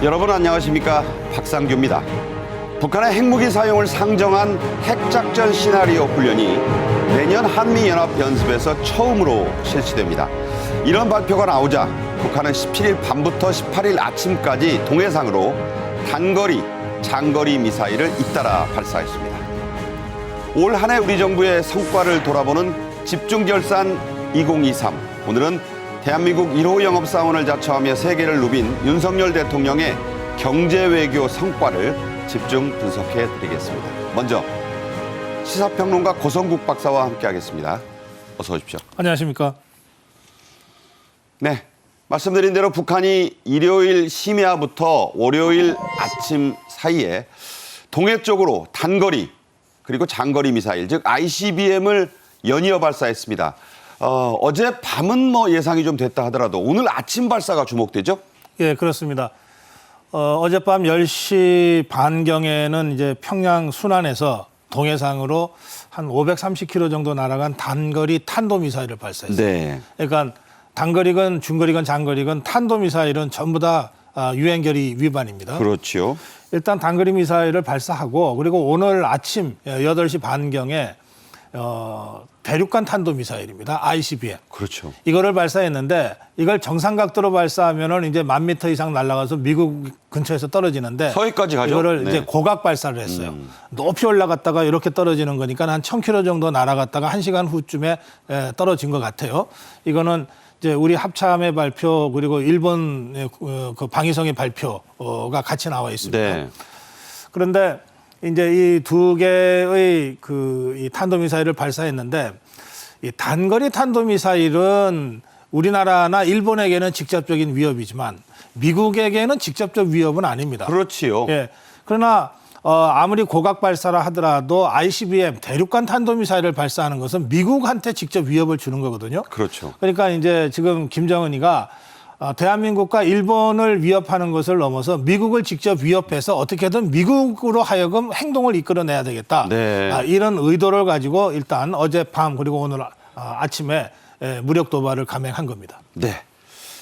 여러분 안녕하십니까? 박상규입니다. 북한의 핵무기 사용을 상정한 핵작전 시나리오 훈련이 내년 한미연합연습에서 처음으로 실시됩니다. 이런 발표가 나오자 북한은 17일 밤부터 18일 아침까지 동해상으로 단거리, 장거리 미사일을 잇따라 발사했습니다. 올 한 해 우리 정부의 성과를 돌아보는 집중결산 2023. 오늘은 대한민국 1호 영업사원을 자처하며 세계를 누빈 윤석열 대통령의 경제외교 성과를 집중 분석해 드리겠습니다. 먼저 시사평론가 고성국 박사와 함께하겠습니다. 어서 오십시오. 안녕하십니까? 네, 말씀드린 대로 북한이 일요일 심야부터 월요일 아침 사이에 동해 쪽으로 단거리 그리고 장거리 미사일, 즉 ICBM을 연이어 발사했습니다. 어제 밤은 뭐 예상이 좀 됐다 하더라도 오늘 아침 발사가 주목되죠? 예, 그렇습니다. 어젯밤 10시 반경에는 이제 평양 순안에서 동해상으로 한 530km 정도 날아간 단거리 탄도미사일을 발사했습니다. 네. 그러니까 단거리건 중거리건 장거리건 탄도미사일은 전부 다 유엔결의 위반입니다. 그렇죠. 일단 단거리 미사일을 발사하고 그리고 오늘 아침 8시 반경에 대륙간 탄도미사일입니다. ICBM. 그렇죠. 이거를 발사했는데 이걸 정상각도로 발사하면은 이제 1000m 이상 날아가서 미국 근처에서 떨어지는데 서해까지 가죠. 이거를 네. 이제 고각 발사를 했어요. 높이 올라갔다가 이렇게 떨어지는 거니까 한 1000km 정도 날아갔다가 1시간 후쯤에 떨어진 것 같아요. 이거는 이제 우리 합참의 발표 그리고 일본 그 방위성의 발표가 같이 나와 있습니다. 네. 그런데 이제 이 두 개의 이 탄도미사일을 발사했는데 이 단거리 탄도미사일은 우리나라나 일본에게는 직접적인 위협이지만 미국에게는 직접적 위협은 아닙니다. 그렇지요. 예. 그러나 아무리 고각 발사라 하더라도 ICBM 대륙간 탄도미사일을 발사하는 것은 미국한테 직접 위협을 주는 거거든요. 그렇죠. 그러니까 이제 지금 김정은이가 대한민국과 일본을 위협하는 것을 넘어서 미국을 직접 위협해서 어떻게든 미국으로 하여금 행동을 이끌어내야 되겠다. 네. 이런 의도를 가지고 일단 어젯밤 그리고 오늘 아침에 무력 도발을 감행한 겁니다. 네.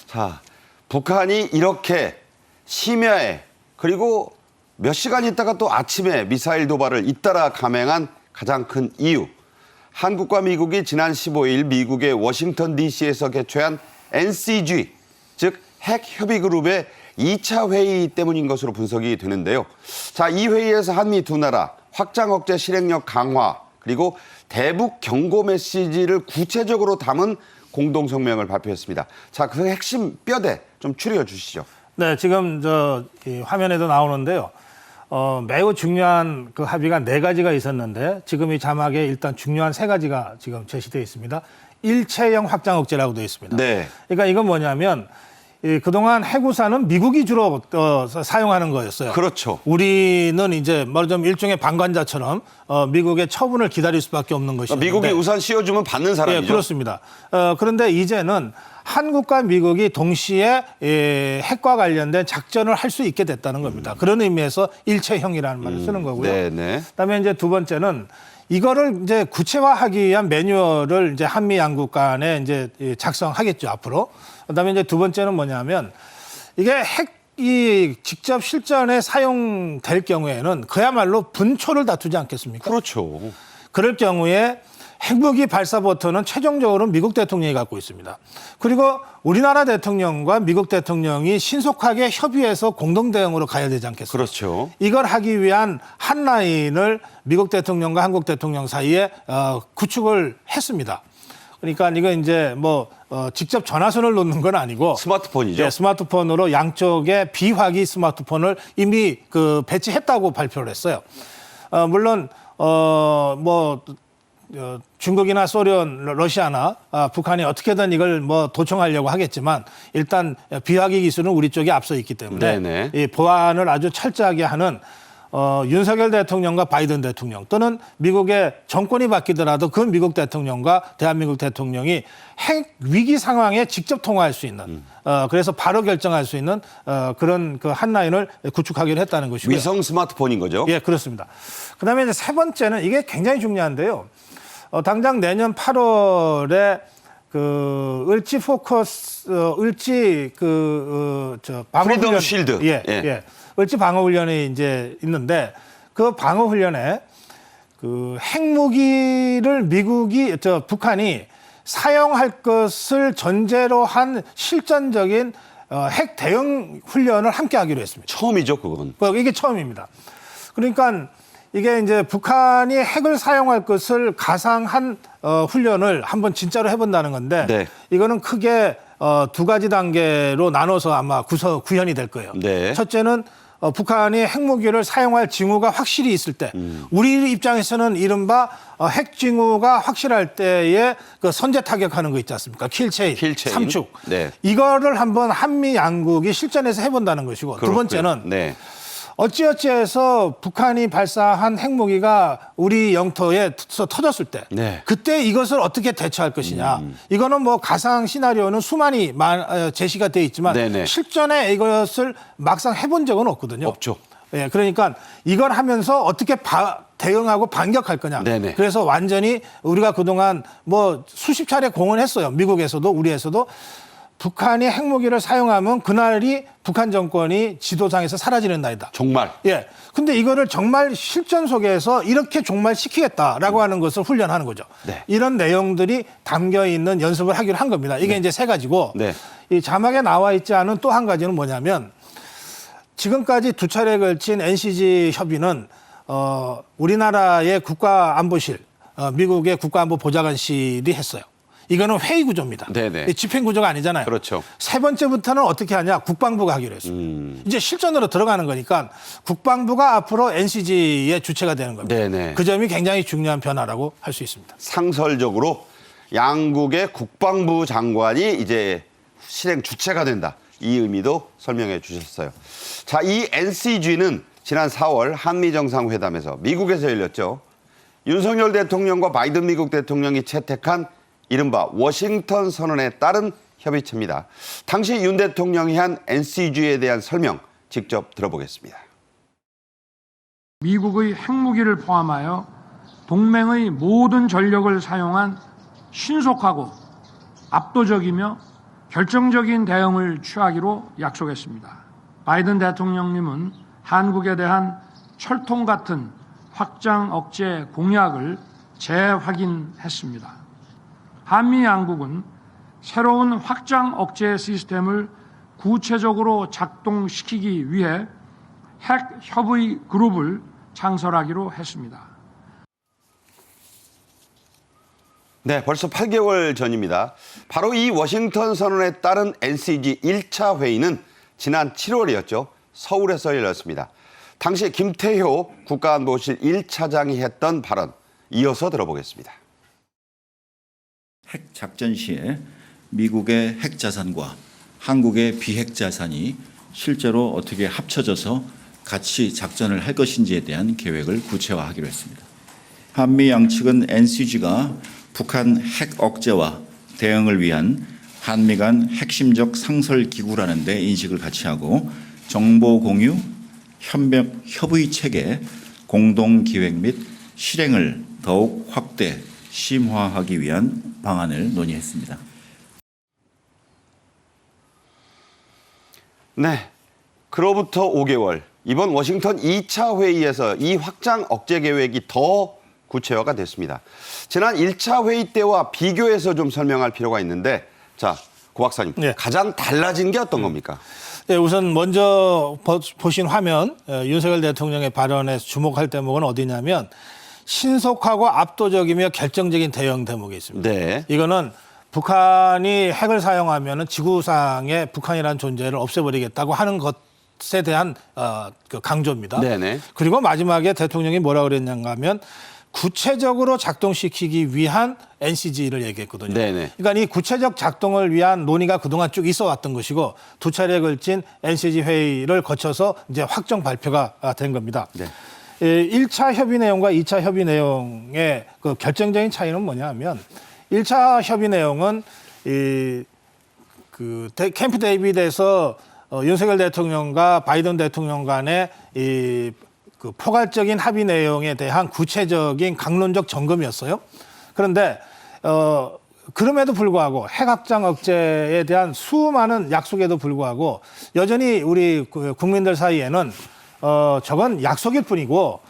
자, 북한이 이렇게 심야에 그리고 몇 시간 있다가 또 아침에 미사일 도발을 잇따라 감행한 가장 큰 이유. 한국과 미국이 지난 15일 미국의 워싱턴 DC에서 개최한 NCG, 즉 핵협의그룹의 2차 회의 때문인 것으로 분석이 되는데요. 자, 이 회의에서 한미 두 나라 확장 억제 실행력 강화 그리고 대북 경고 메시지를 구체적으로 담은 공동성명을 발표했습니다. 자, 그 핵심 뼈대 좀 추려 주시죠. 네, 지금 이 화면에도 나오는데요. 매우 중요한 그 합의가 4가지가 있었는데 지금 이 자막에 일단 중요한 3가지가 지금 제시되어 있습니다. 일체형 확장 억제라고 되어 있습니다. 네. 그러니까 이건 뭐냐면 그동안 해구사는 미국이 주로 사용하는 거였어요. 그렇죠. 우리는 이제 말하자면 일종의 방관자처럼 미국의 처분을 기다릴 수밖에 없는 것이었는데 미국이 우산 씌워주면 받는 사람이죠. 예, 그렇습니다. 그런데 이제는 한국과 미국이 동시에 핵과 관련된 작전을 할 수 있게 됐다는 겁니다. 그런 의미에서 일체형이라는 말을 쓰는 거고요. 네네. 그다음에 이제 두 번째는 이거를 이제 구체화하기 위한 매뉴얼을 이제 한미 양국 간에 이제 작성하겠죠, 앞으로. 그다음에 이제 두 번째는 뭐냐면 이게 핵이 직접 실전에 사용될 경우에는 그야말로 분초를 다투지 않겠습니까? 그렇죠. 그럴 경우에 핵무기 발사 버튼은 최종적으로 미국 대통령이 갖고 있습니다. 그리고 우리나라 대통령과 미국 대통령이 신속하게 협의해서 공동 대응으로 가야 되지 않겠습니까? 그렇죠. 이걸 하기 위한 한 라인을 미국 대통령과 한국 대통령 사이에 구축을 했습니다. 그러니까 이거 이제 직접 전화선을 놓는 건 아니고 스마트폰이죠. 네, 스마트폰으로 양쪽에 비화기 스마트폰을 이미 배치했다고 발표를 했어요. 물론 중국이나 소련, 러시아나 북한이 어떻게든 이걸 도청하려고 하겠지만 일단 비화기 기술은 우리 쪽에 앞서 있기 때문에 네네. 이 보안을 아주 철저하게 하는 윤석열 대통령과 바이든 대통령 또는 미국의 정권이 바뀌더라도 그 미국 대통령과 대한민국 대통령이 핵 위기 상황에 직접 통화할 수 있는 그래서 바로 결정할 수 있는 그런 그 한 라인을 구축하기로 했다는 것이고요. 위성 스마트폰인 거죠? 예, 그렇습니다. 그다음에 이제 세 번째는 이게 굉장히 중요한데요. 당장 내년 8월에 그 을지 포커스 을지 방어 프리덤 훈련 쉴드. 예. 을지 방어 훈련이 이제 있는데 그 방어 훈련에 그 핵무기를 북한이 사용할 것을 전제로 한 실전적인 핵 대응 훈련을 함께 하기로 했습니다. 처음이죠, 그건. 이게 처음입니다. 그러니까 이게 이제 북한이 핵을 사용할 것을 가상한 훈련을 한번 진짜로 해본다는 건데 네. 이거는 크게 두 가지 단계로 나눠서 아마 구현이 될 거예요. 네. 첫째는 북한이 핵무기를 사용할 징후가 확실히 있을 때 우리 입장에서는 이른바 핵 징후가 확실할 때에 그 선제 타격하는 거 있지 않습니까? 킬체인. 삼축. 네. 이거를 한번 한미 양국이 실전에서 해본다는 것이고 그렇고요. 두 번째는 네. 어찌어찌해서 북한이 발사한 핵무기가 우리 영토에 터졌을 때 네. 그때 이것을 어떻게 대처할 것이냐. 이거는 뭐 가상 시나리오는 수많이 제시가 돼 있지만 네네. 실전에 이것을 막상 해본 적은 없거든요. 없죠. 예, 그러니까 이걸 하면서 어떻게 대응하고 반격할 거냐. 네네. 그래서 완전히 우리가 그동안 뭐 수십 차례 공언했어요. 미국에서도 우리에서도 북한이 핵무기를 사용하면 그날이 북한 정권이 지도상에서 사라지는 날이다. 정말. 예. 근데 이거를 정말 실전 속에서 이렇게 종말시키겠다라고 하는 것을 훈련하는 거죠. 네. 이런 내용들이 담겨 있는 연습을 하기로 한 겁니다. 이게 이제 세 가지고 네. 이 자막에 나와 있지 않은 또 한 가지는 뭐냐면 지금까지 두 차례에 걸친 NCG 협의는 우리나라의 국가안보실, 미국의 국가안보보좌관실이 했어요. 이거는 회의 구조입니다. 네네. 집행 구조가 아니잖아요. 그렇죠. 세 번째부터는 어떻게 하냐? 국방부가 하기로 했어요. 이제 실전으로 들어가는 거니까 국방부가 앞으로 NCG의 주체가 되는 겁니다. 네네. 그 점이 굉장히 중요한 변화라고 할 수 있습니다. 상설적으로 양국의 국방부 장관이 이제 실행 주체가 된다. 이 의미도 설명해 주셨어요. 자, 이 NCG는 지난 4월 한미 정상회담에서 미국에서 열렸죠. 윤석열 대통령과 바이든 미국 대통령이 채택한 이른바 워싱턴 선언에 따른 협의체입니다. 당시 윤 대통령이 한 NCG에 대한 설명 직접 들어보겠습니다. 미국의 핵무기를 포함하여 동맹의 모든 전력을 사용한 신속하고 압도적이며 결정적인 대응을 취하기로 약속했습니다. 바이든 대통령님은 한국에 대한 철통 같은 확장 억제 공약을 재확인했습니다. 한미 양국은 새로운 확장 억제 시스템을 구체적으로 작동시키기 위해 핵 협의 그룹을 창설하기로 했습니다. 네, 벌써 8개월 전입니다. 바로 이 워싱턴 선언에 따른 NCG 1차 회의는 지난 7월이었죠. 서울에서 열렸습니다. 당시 김태효 국가안보실 1차장이 했던 발언 이어서 들어보겠습니다. 핵 작전 시에 미국의 핵 자산과 한국의 비핵 자산이 실제로 어떻게 합쳐져서 같이 작전을 할 것인지에 대한 계획을 구체화하기로 했습니다. 한미 양측은 NCG가 북한 핵 억제와 대응을 위한 한미 간 핵심적 상설 기구라는 데 인식을 같이 하고 정보 공유, 협의 체계, 공동 기획 및 실행을 더욱 확대, 심화하기 위한 방안을 논의했습니다. 네, 그로부터 5개월, 이번 워싱턴 2차 회의에서 이 확장 억제 계획이 더 구체화가 됐습니다. 지난 1차 회의 때와 비교해서 좀 설명할 필요가 있는데, 자, 고 박사님, 네. 가장 달라진 게 어떤 겁니까? 네, 우선 먼저 보신 화면, 윤석열 대통령의 발언에서 주목할 대목은 어디냐면 신속하고 압도적이며 결정적인 대응 대목이 있습니다. 네. 이거는 북한이 핵을 사용하면 지구상에 북한이라는 존재를 없애버리겠다고 하는 것에 대한 그 강조입니다. 네네. 그리고 마지막에 대통령이 뭐라 그랬는가 하면 구체적으로 작동시키기 위한 NCG를 얘기했거든요. 네네. 그러니까 이 구체적 작동을 위한 논의가 그동안 쭉 있어 왔던 것이고 두 차례에 걸친 NCG 회의를 거쳐서 이제 확정 발표가 된 겁니다. 네. 1차 협의 내용과 2차 협의 내용의 그 결정적인 차이는 뭐냐 하면 1차 협의 내용은 캠프 데이비드에서 윤석열 대통령과 바이든 대통령 간의 그 포괄적인 합의 내용에 대한 구체적인 강론적 점검이었어요. 그런데 그럼에도 불구하고 핵 확장 억제에 대한 수많은 약속에도 불구하고 여전히 우리 국민들 사이에는 저건 약속일 뿐이고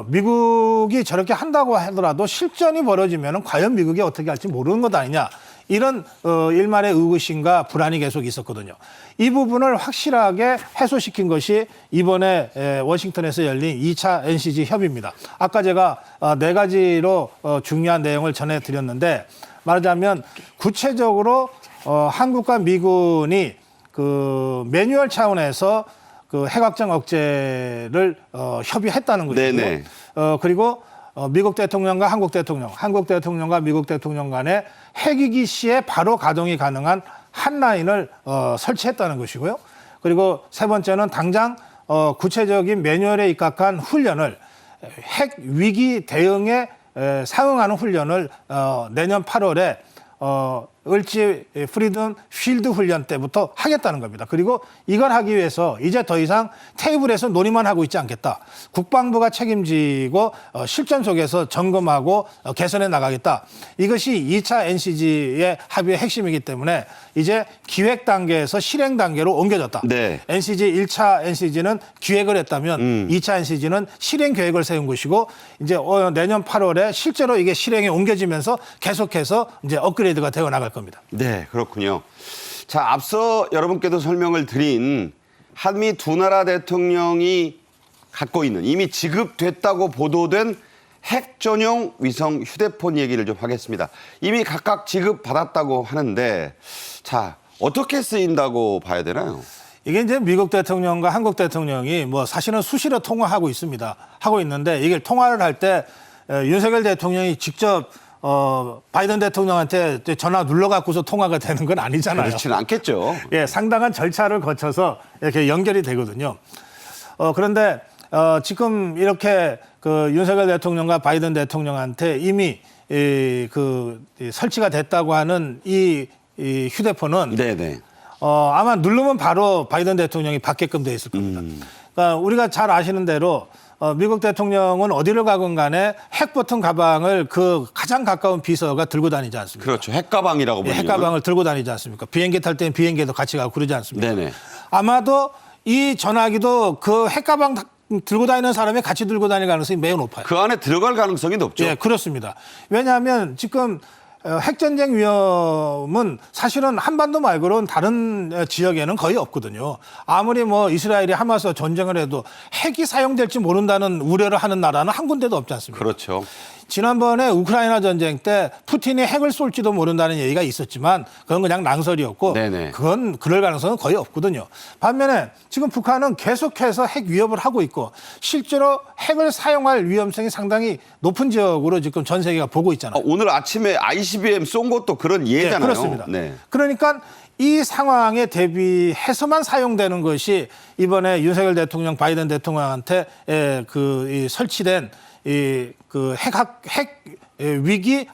미국이 저렇게 한다고 하더라도 실전이 벌어지면 과연 미국이 어떻게 할지 모르는 것 아니냐. 이런 일말의 의구심과 불안이 계속 있었거든요. 이 부분을 확실하게 해소시킨 것이 이번에 워싱턴에서 열린 2차 NCG 협의입니다. 아까 제가 네 가지로 중요한 내용을 전해드렸는데 말하자면 구체적으로 한국과 미군이 그 매뉴얼 차원에서 그 핵확장 억제를 협의했다는 것이고요. 네네. 그리고 미국 대통령과 한국 대통령과 미국 대통령 간의 핵위기 시에 바로 가동이 가능한 한 라인을 설치했다는 것이고요. 그리고 세 번째는 당장 구체적인 매뉴얼에 입각한 훈련을 핵 위기 대응에 상응하는 훈련을 내년 8월에 을지 프리덤 쉴드 훈련 때부터 하겠다는 겁니다. 그리고 이걸 하기 위해서 이제 더 이상 테이블에서 논의만 하고 있지 않겠다. 국방부가 책임지고 실전 속에서 점검하고 개선해 나가겠다. 이것이 2차 NCG의 합의의 핵심이기 때문에 이제 기획 단계에서 실행 단계로 옮겨졌다. 네. NCG 1차 NCG는 기획을 했다면 2차 NCG는 실행 계획을 세운 것이고 이제 내년 8월에 실제로 이게 실행에 옮겨지면서 계속해서 이제 업그레이드가 되어 나갈 겁니다. 네, 그렇군요. 자, 앞서 여러분께도 설명을 드린 한미 두 나라 대통령이 갖고 있는 이미 지급됐다고 보도된 핵 전용 위성 휴대폰 얘기를 좀 하겠습니다. 이미 각각 지급받았다고 하는데 자, 어떻게 쓰인다고 봐야 되나요? 이게 이제 미국 대통령과 한국 대통령이 뭐 사실은 수시로 통화하고 있습니다. 하고 있는데 이게 통화를 할 때 윤석열 대통령이 직접 바이든 대통령한테 전화 눌러갖고서 통화가 되는 건 아니잖아요. 그렇지는 않겠죠. 예, 상당한 절차를 거쳐서 이렇게 연결이 되거든요. 그런데 지금 이렇게 그 윤석열 대통령과 바이든 대통령한테 이미 설치가 됐다고 하는 이 휴대폰은 네네. 아마 누르면 바로 바이든 대통령이 받게끔 돼 있을 겁니다. 그러니까 우리가 잘 아시는 대로 미국 대통령은 어디를 가건 간에 핵 버튼 가방을 그 가장 가까운 비서가 들고 다니지 않습니까? 그렇죠. 핵가방이라고 예, 부르는. 핵가방을 들고 다니지 않습니까? 비행기 탈 때는 비행기에도 같이 가고 그러지 않습니까? 네네. 아마도 이 전화기도 그 핵가방 들고 다니는 사람이 같이 들고 다닐 가능성이 매우 높아요. 그 안에 들어갈 가능성이 높죠. 예, 그렇습니다. 왜냐하면 지금 핵전쟁 위험은 사실은 한반도 말고는 다른 지역에는 거의 없거든요. 아무리 뭐 이스라엘이 하마스와 전쟁을 해도 핵이 사용될지 모른다는 우려를 하는 나라는 한 군데도 없지 않습니까? 그렇죠. 지난번에 우크라이나 전쟁 때 푸틴이 핵을 쏠지도 모른다는 얘기가 있었지만 그건 그냥 낭설이었고 네네. 그건 그럴 가능성은 거의 없거든요. 반면에 지금 북한은 계속해서 핵 위협을 하고 있고 실제로 핵을 사용할 위험성이 상당히 높은 지역으로 지금 전 세계가 보고 있잖아요. 오늘 아침에 ICBM 쏜 것도 그런 예잖아요. 네, 그렇습니다. 네. 그러니까 이 상황에 대비해서만 사용되는 것이 이번에 윤석열 대통령, 바이든 대통령한테 설치된 핵 위기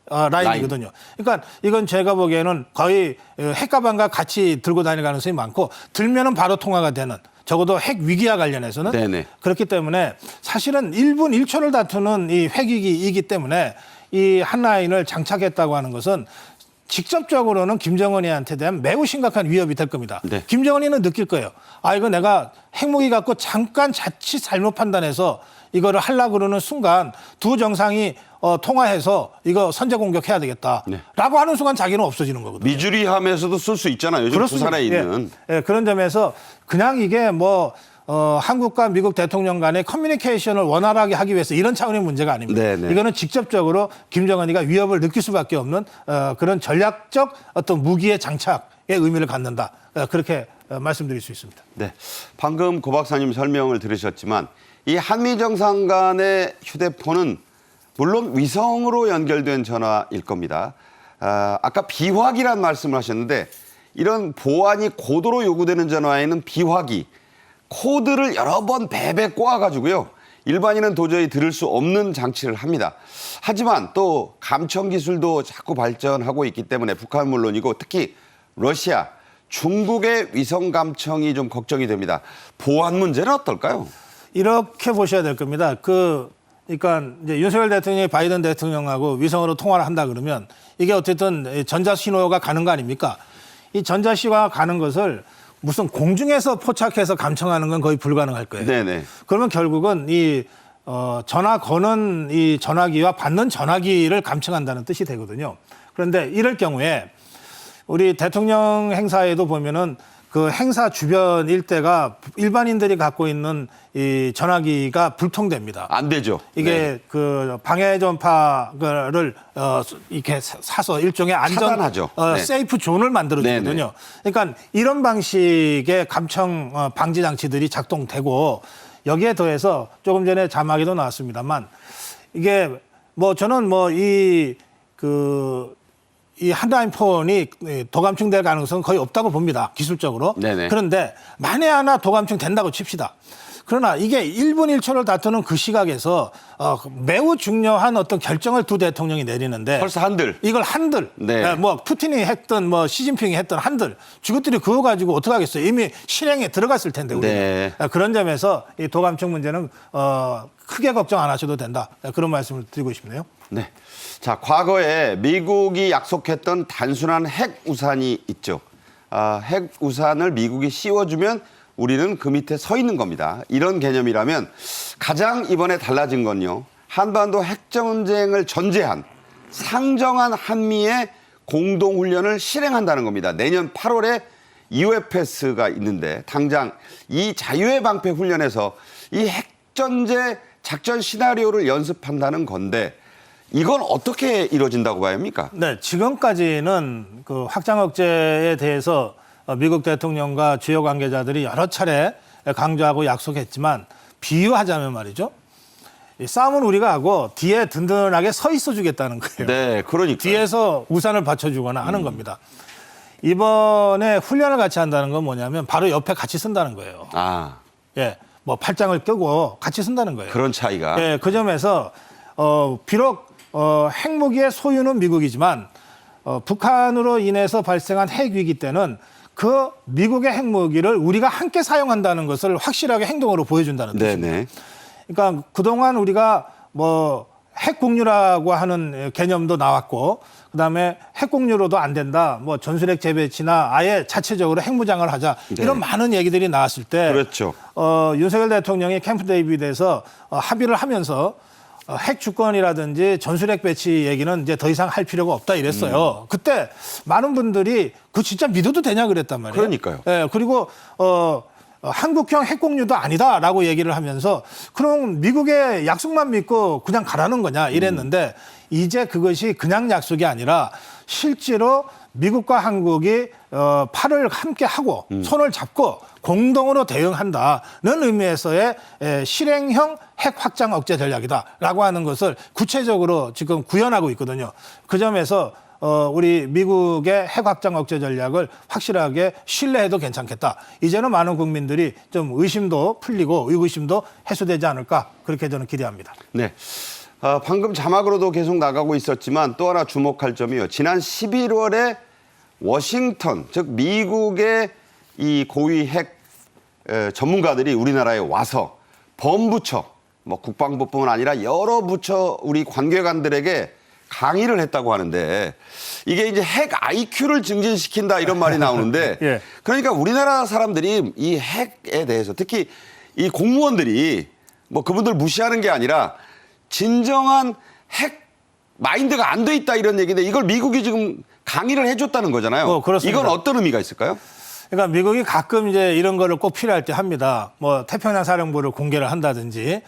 라인이거든요. 그러니까 이건 제가 보기에는 거의 핵가방과 같이 들고 다닐 가능성이 많고 들면은 바로 통화가 되는 적어도 핵 위기와 관련해서는 네네. 그렇기 때문에 사실은 1분 1초를 다투는 이 핵위기이기 때문에 이 한 라인을 장착했다고 하는 것은 직접적으로는 김정은이한테 대한 매우 심각한 위협이 될 겁니다. 네. 김정은이는 느낄 거예요. 아, 이거 내가 핵무기 갖고 잠깐 자칫 잘못 판단해서 이거를 하려고 그러는 순간 두 정상이 통화해서 이거 선제 공격해야 되겠다. 네. 라고 하는 순간 자기는 없어지는 거거든요. 미주리함에서도 쓸 수 있잖아요. 요즘 그렇습니다. 부산에 있는. 예, 그런 점에서 그냥 이게 뭐 한국과 미국 대통령 간의 커뮤니케이션을 원활하게 하기 위해서 이런 차원의 문제가 아닙니다. 네네. 이거는 직접적으로 김정은이가 위협을 느낄 수밖에 없는 그런 전략적 어떤 무기의 장착의 의미를 갖는다. 그렇게 말씀드릴 수 있습니다. 네. 방금 고 박사님 설명을 들으셨지만 이 한미 정상 간의 휴대폰은 물론 위성으로 연결된 전화일 겁니다. 아까 비화기란 말씀을 하셨는데 이런 보안이 고도로 요구되는 전화에는 비화기, 코드를 여러 번 베베 꼬아가지고요. 일반인은 도저히 들을 수 없는 장치를 합니다. 하지만 또 감청 기술도 자꾸 발전하고 있기 때문에 북한은 물론이고 특히 러시아, 중국의 위성 감청이 좀 걱정이 됩니다. 보안 문제는 어떨까요? 이렇게 보셔야 될 겁니다. 그러니까 이제 윤석열 대통령이 바이든 대통령하고 위성으로 통화를 한다 그러면 이게 어쨌든 전자 신호가 가는 거 아닙니까? 이 전자 신호가 가는 것을 무슨 공중에서 포착해서 감청하는 건 거의 불가능할 거예요. 네네. 그러면 결국은 이 전화 거는 이 전화기와 받는 전화기를 감청한다는 뜻이 되거든요. 그런데 이럴 경우에 우리 대통령 행사에도 보면은 그 행사 주변 일대가 일반인들이 갖고 있는 이 전화기가 불통됩니다. 안 되죠. 이게 네. 그 방해 전파를 이렇게 사서 일종의 안전 차단하죠. 네. 세이프 존을 만들어 주거든요. 그러니까 이런 방식의 감청 방지 장치들이 작동되고 여기에 더해서 조금 전에 자막에도 나왔습니다만 이게 뭐 저는 뭐 이 한라인폰이 도감청될 가능성은 거의 없다고 봅니다. 기술적으로. 네네. 그런데 만에 하나 도감청 된다고 칩시다. 그러나 이게 1분 1초를 다투는 그 시각에서 매우 중요한 어떤 결정을 두 대통령이 내리는데 벌써 한들. 이걸 한들 네. 뭐 푸틴이 했든 뭐 시진핑이 했든 한들 저것들이 그거 가지고 어떻게 하겠어요. 이미 실행에 들어갔을 텐데 우리는. 네. 그런 점에서 이 도감청 문제는 크게 걱정 안 하셔도 된다. 그런 말씀을 드리고 싶네요. 네. 자, 과거에 미국이 약속했던 단순한 핵 우산이 있죠. 핵 우산을 미국이 씌워주면 우리는 그 밑에 서 있는 겁니다. 이런 개념이라면 가장 이번에 달라진 건요. 한반도 핵전쟁을 전제한 상정한 한미의 공동훈련을 실행한다는 겁니다. 내년 8월에 UFS가 있는데 당장 이 자유의 방패 훈련에서 이 핵전제 작전 시나리오를 연습한다는 건데 이건 어떻게 이루어진다고 봐야 합니까? 네, 지금까지는 그 확장 억제에 대해서 미국 대통령과 주요 관계자들이 여러 차례 강조하고 약속했지만 비유하자면 말이죠. 이 싸움은 우리가 하고 뒤에 든든하게 서 있어 주겠다는 거예요. 네, 그러니까. 뒤에서 우산을 받쳐주거나 하는 겁니다. 이번에 훈련을 같이 한다는 건 뭐냐면 바로 옆에 같이 쓴다는 거예요. 아, 예, 뭐 팔짱을 껴고 같이 쓴다는 거예요. 그런 차이가. 예, 그 점에서 비록 핵무기의 소유는 미국이지만 북한으로 인해서 발생한 핵 위기 때는 그 미국의 핵무기를 우리가 함께 사용한다는 것을 확실하게 행동으로 보여준다는 뜻입니다. 네네. 그러니까 그동안 우리가 뭐 핵공유라고 하는 개념도 나왔고 그다음에 핵공유로도 안 된다. 뭐 전술핵 재배치나 아예 자체적으로 핵무장을 하자. 네. 이런 많은 얘기들이 나왔을 때 그렇죠. 윤석열 대통령이 캠프 데이비드에서 합의를 하면서 핵 주권이라든지 전술핵 배치 얘기는 이제 더 이상 할 필요가 없다 이랬어요. 그때 많은 분들이 그거 진짜 믿어도 되냐 그랬단 말이에요. 그러니까요. 예, 그리고 한국형 핵공유도 아니다라고 얘기를 하면서 그럼 미국의 약속만 믿고 그냥 가라는 거냐 이랬는데 이제 그것이 그냥 약속이 아니라 실제로 미국과 한국이 팔을 함께 하고 손을 잡고 공동으로 대응한다는 의미에서의 실행형 핵 확장 억제 전략이다라고 하는 것을 구체적으로 지금 구현하고 있거든요. 그 점에서 우리 미국의 핵 확장 억제 전략을 확실하게 신뢰해도 괜찮겠다. 이제는 많은 국민들이 좀 의심도 풀리고 의구심도 해소되지 않을까 그렇게 저는 기대합니다. 네. 방금 자막으로도 계속 나가고 있었지만 또 하나 주목할 점이요. 지난 11월에 워싱턴, 즉 미국의 이 고위 핵 전문가들이 우리나라에 와서 범부처, 뭐 국방부뿐만 아니라 여러 부처 우리 관계관들에게 강의를 했다고 하는데 이게 이제 핵 IQ를 증진시킨다 이런 말이 나오는데 예. 그러니까 우리나라 사람들이 이 핵에 대해서 특히 이 공무원들이 뭐 그분들 무시하는 게 아니라 진정한 핵 마인드가 안 돼 있다 이런 얘기인데 이걸 미국이 지금 강의를 해줬다는 거잖아요. 그렇습니다. 이건 어떤 의미가 있을까요? 그러니까 미국이 가끔 이제 이런 거를 꼭 필요할 때 합니다. 뭐 태평양 사령부를 공개를 한다든지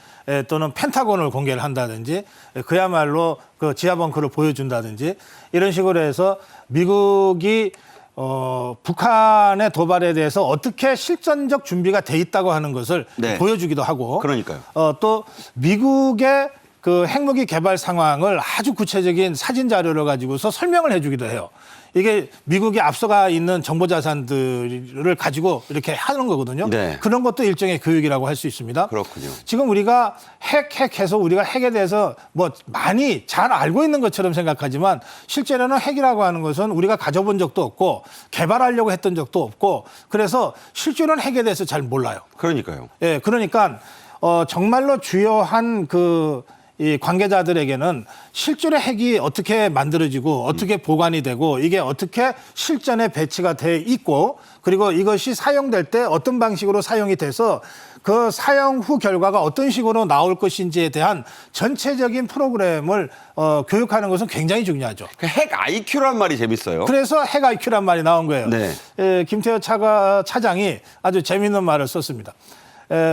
또는 펜타곤을 공개를 한다든지 그야말로 그 지하 벙커를 보여준다든지 이런 식으로 해서 미국이 북한의 도발에 대해서 어떻게 실전적 준비가 돼 있다고 하는 것을 네. 보여주기도 하고 그러니까요. 또 미국의 그 핵무기 개발 상황을 아주 구체적인 사진 자료를 가지고서 설명을 해주기도 해요. 이게 미국이 앞서가 있는 정보 자산들을 가지고 이렇게 하는 거거든요. 네. 그런 것도 일종의 교육이라고 할 수 있습니다. 그렇군요. 지금 우리가 핵해서 우리가 핵에 대해서 뭐 많이 잘 알고 있는 것처럼 생각하지만 실제로는 핵이라고 하는 것은 우리가 가져본 적도 없고 개발하려고 했던 적도 없고 그래서 실제로는 핵에 대해서 잘 몰라요. 그러니까요. 예, 그러니까 정말로 주요한 이 관계자들에게는 실제로 핵이 어떻게 만들어지고 어떻게 보관이 되고 이게 어떻게 실전에 배치가 돼 있고 그리고 이것이 사용될 때 어떤 방식으로 사용이 돼서 그 사용 후 결과가 어떤 식으로 나올 것인지에 대한 전체적인 프로그램을 교육하는 것은 굉장히 중요하죠. 그 핵 IQ란 말이 재밌어요. 그래서 핵 IQ란 말이 나온 거예요. 네. 김태호 차장이 아주 재미있는 말을 썼습니다.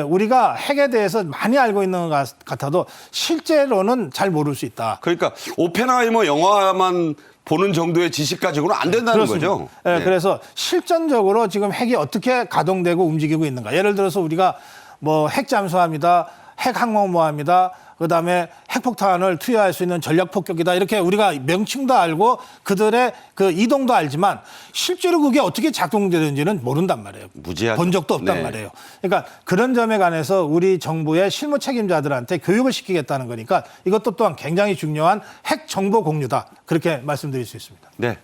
우리가 핵에 대해서 많이 알고 있는 것 같아도 실제로는 잘 모를 수 있다. 그러니까 오펜하이머 영화만 보는 정도의 지식 가지고는 안 된다는 그렇습니다. 거죠. 네, 네. 그래서 실전적으로 지금 핵이 어떻게 가동되고 움직이고 있는가. 예를 들어서 우리가 뭐 핵 잠수함이다, 핵 항공모함이다, 그다음에 핵폭탄을 투여할 수 있는 전략 폭격이다. 이렇게 우리가 명칭도 알고 그들의 그 이동도 알지만 실제로 그게 어떻게 작동되는지는 모른단 말이에요. 무지하죠. 본 적도 없단 네. 말이에요. 그러니까 그런 점에 관해서 우리 정부의 실무 책임자들한테 교육을 시키겠다는 거니까 이것도 또한 굉장히 중요한 핵 정보 공유다. 그렇게 말씀드릴 수 있습니다. 네.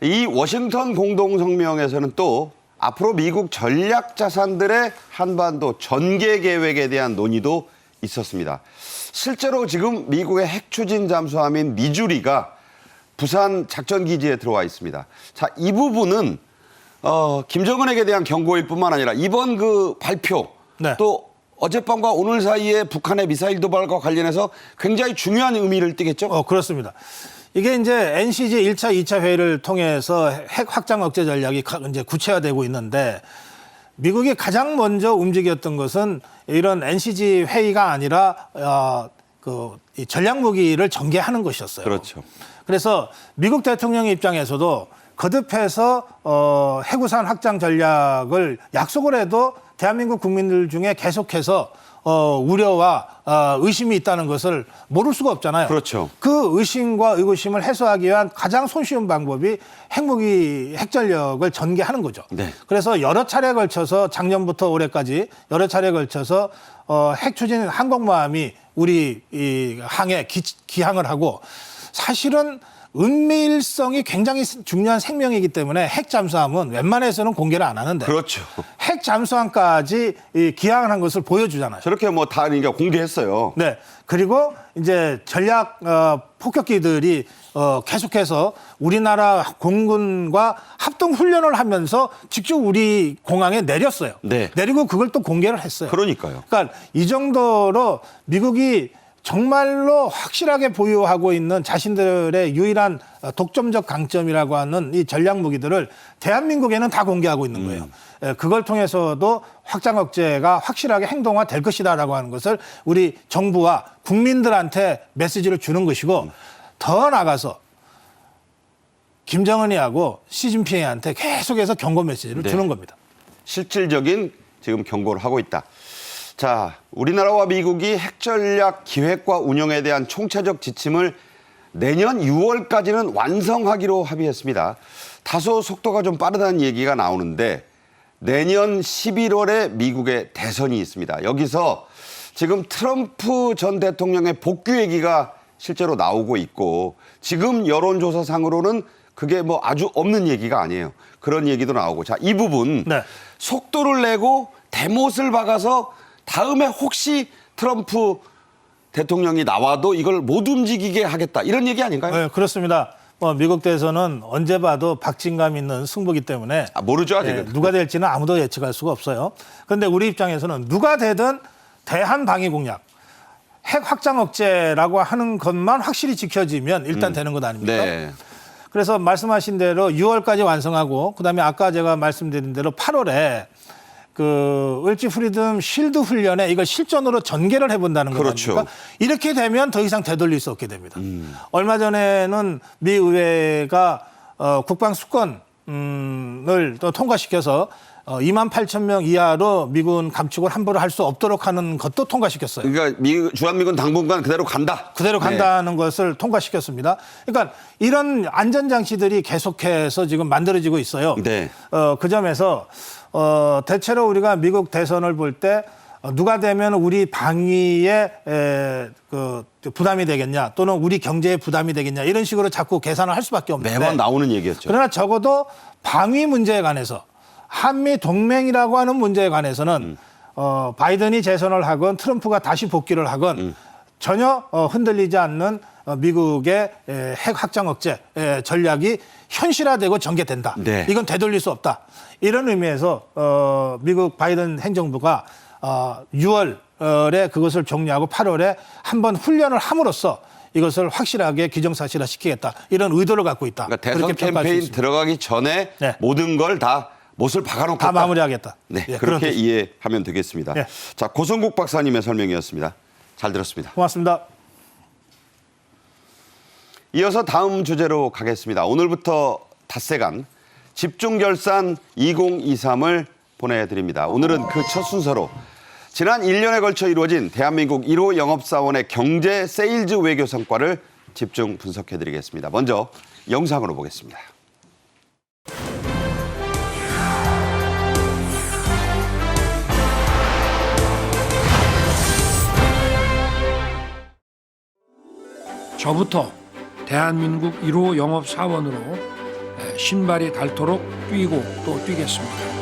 이 워싱턴 공동성명에서는 또 앞으로 미국 전략 자산들의 한반도 전개 계획에 대한 논의도 있었습니다. 실제로 지금 미국의 핵 추진 잠수함인 미주리가 부산 작전기지에 들어와 있습니다. 자, 이 부분은 김정은에게 대한 경고일 뿐만 아니라 이번 그 발표 네. 또 어젯밤과 오늘 사이에 북한의 미사일 도발과 관련해서 굉장히 중요한 의미를 띠겠죠? 그렇습니다. 이게 이제 NCG 1차, 2차 회의를 통해서 핵 확장 억제 전략이 이제 구체화되고 있는데 미국이 가장 먼저 움직였던 것은 이런 NCG 회의가 아니라 이 전략 무기를 전개하는 것이었어요. 그렇죠. 그래서 미국 대통령의 입장에서도 거듭해서 해구산 확장 전략을 약속을 해도 대한민국 국민들 중에 계속해서 우려와 의심이 있다는 것을 모를 수가 없잖아요. 그렇죠. 그 의심과 의구심을 해소하기 위한 가장 손쉬운 방법이 핵무기, 핵전력을 전개하는 거죠. 네. 그래서 여러 차례에 걸쳐서 작년부터 올해까지 여러 차례에 걸쳐서 핵 추진 항공모함이 우리 이 항에 기항을 하고 사실은 은밀성이 굉장히 중요한 생명이기 때문에 핵 잠수함은 웬만해서는 공개를 안 하는데 그렇죠. 핵 잠수함까지 기항을 한 것을 보여주잖아요. 저렇게 뭐 다 그러니까 공개했어요. 네. 그리고 이제 전략 폭격기들이 계속해서 우리나라 공군과 합동 훈련을 하면서 직접 우리 공항에 내렸어요. 네. 내리고 그걸 또 공개를 했어요. 그러니까요. 그러니까 이 정도로 미국이 정말로 확실하게 보유하고 있는 자신들의 유일한 독점적 강점이라고 하는 이 전략 무기들을 대한민국에는 다 공개하고 있는 거예요. 그걸 통해서도 확장 억제가 확실하게 행동화될 것이다라고 하는 것을 우리 정부와 국민들한테 메시지를 주는 것이고 더 나아가서 김정은이하고 시진핑한테 계속해서 경고 메시지를 네. 주는 겁니다. 실질적인 지금 경고를 하고 있다. 자, 우리나라와 미국이 핵전략 기획과 운영에 대한 총체적 지침을 내년 6월까지는 완성하기로 합의했습니다. 다소 속도가 좀 빠르다는 얘기가 나오는데 내년 11월에 미국의 대선이 있습니다. 여기서 지금 트럼프 전 대통령의 복귀 얘기가 실제로 나오고 있고 지금 여론조사상으로는 그게 뭐 아주 없는 얘기가 아니에요. 그런 얘기도 나오고. 자, 이 부분 네. 속도를 내고 대못을 박아서 다음에 혹시 트럼프 대통령이 나와도 이걸 못 움직이게 하겠다. 이런 얘기 아닌가요? 네, 그렇습니다. 미국 대선은 언제 봐도 박진감 있는 승부기 때문에 모르죠, 아직은. 누가 될지는 아무도 예측할 수가 없어요. 그런데 우리 입장에서는 누가 되든 대한 방위 공약, 핵 확장 억제라고 하는 것만 확실히 지켜지면 일단 되는 것 아닙니까? 네. 그래서 말씀하신 대로 6월까지 완성하고 그다음에 아까 제가 말씀드린 대로 8월에 그 을지 프리덤 실드 훈련에 이걸 실전으로 전개를 해본다는 그렇죠. 거니까 이렇게 되면 더 이상 되돌릴 수 없게 됩니다. 얼마 전에는 미 의회가 국방 수권을 또 통과시켜서 28,000명 이하로 미군 감축을 함부로 할 수 없도록 하는 것도 통과시켰어요. 그러니까 주한미군 당분간 그대로 간다. 그대로 간다는 것을 통과시켰습니다. 그러니까 이런 안전장치들이 계속해서 지금 만들어지고 있어요. 네. 그 점에서 대체로 우리가 미국 대선을 볼 때 누가 되면 우리 방위에 부담이 되겠냐 또는 우리 경제에 부담이 되겠냐 이런 식으로 자꾸 계산을 할 수밖에 없는데 매번 나오는 얘기였죠. 그러나 적어도 방위 문제에 관해서 한미 동맹이라고 하는 문제에 관해서는 바이든이 재선을 하건 트럼프가 다시 복귀를 하건 전혀 흔들리지 않는 미국의 핵 확장 억제 전략이 현실화되고 전개된다. 네. 이건 되돌릴 수 없다. 이런 의미에서 미국 바이든 행정부가 6월에 그것을 종료하고 8월에 한번 훈련을 함으로써 이것을 확실하게 기정사실화 시키겠다. 이런 의도를 갖고 있다. 그러니까 대선 그렇게 평가할 수 캠페인 있습니다. 들어가기 전에 네. 모든 걸 다 못을 박아놓겠다. 다 마무리하겠다. 네, 예, 그렇게 그런 뜻. 이해하면 되겠습니다. 예. 자, 고성국 박사님의 설명이었습니다. 잘 들었습니다. 고맙습니다. 이어서 다음 주제로 가겠습니다. 오늘부터 닷새간 집중결산 2023을 보내드립니다. 오늘은 그 첫 순서로 지난 1년에 걸쳐 이루어진 대한민국 1호 영업사원의 경제 세일즈 외교 성과를 집중 분석해드리겠습니다. 먼저 영상으로 보겠습니다. 저부터 대한민국 1호 영업사원으로 신발이 닳도록 뛰고 또 뛰겠습니다.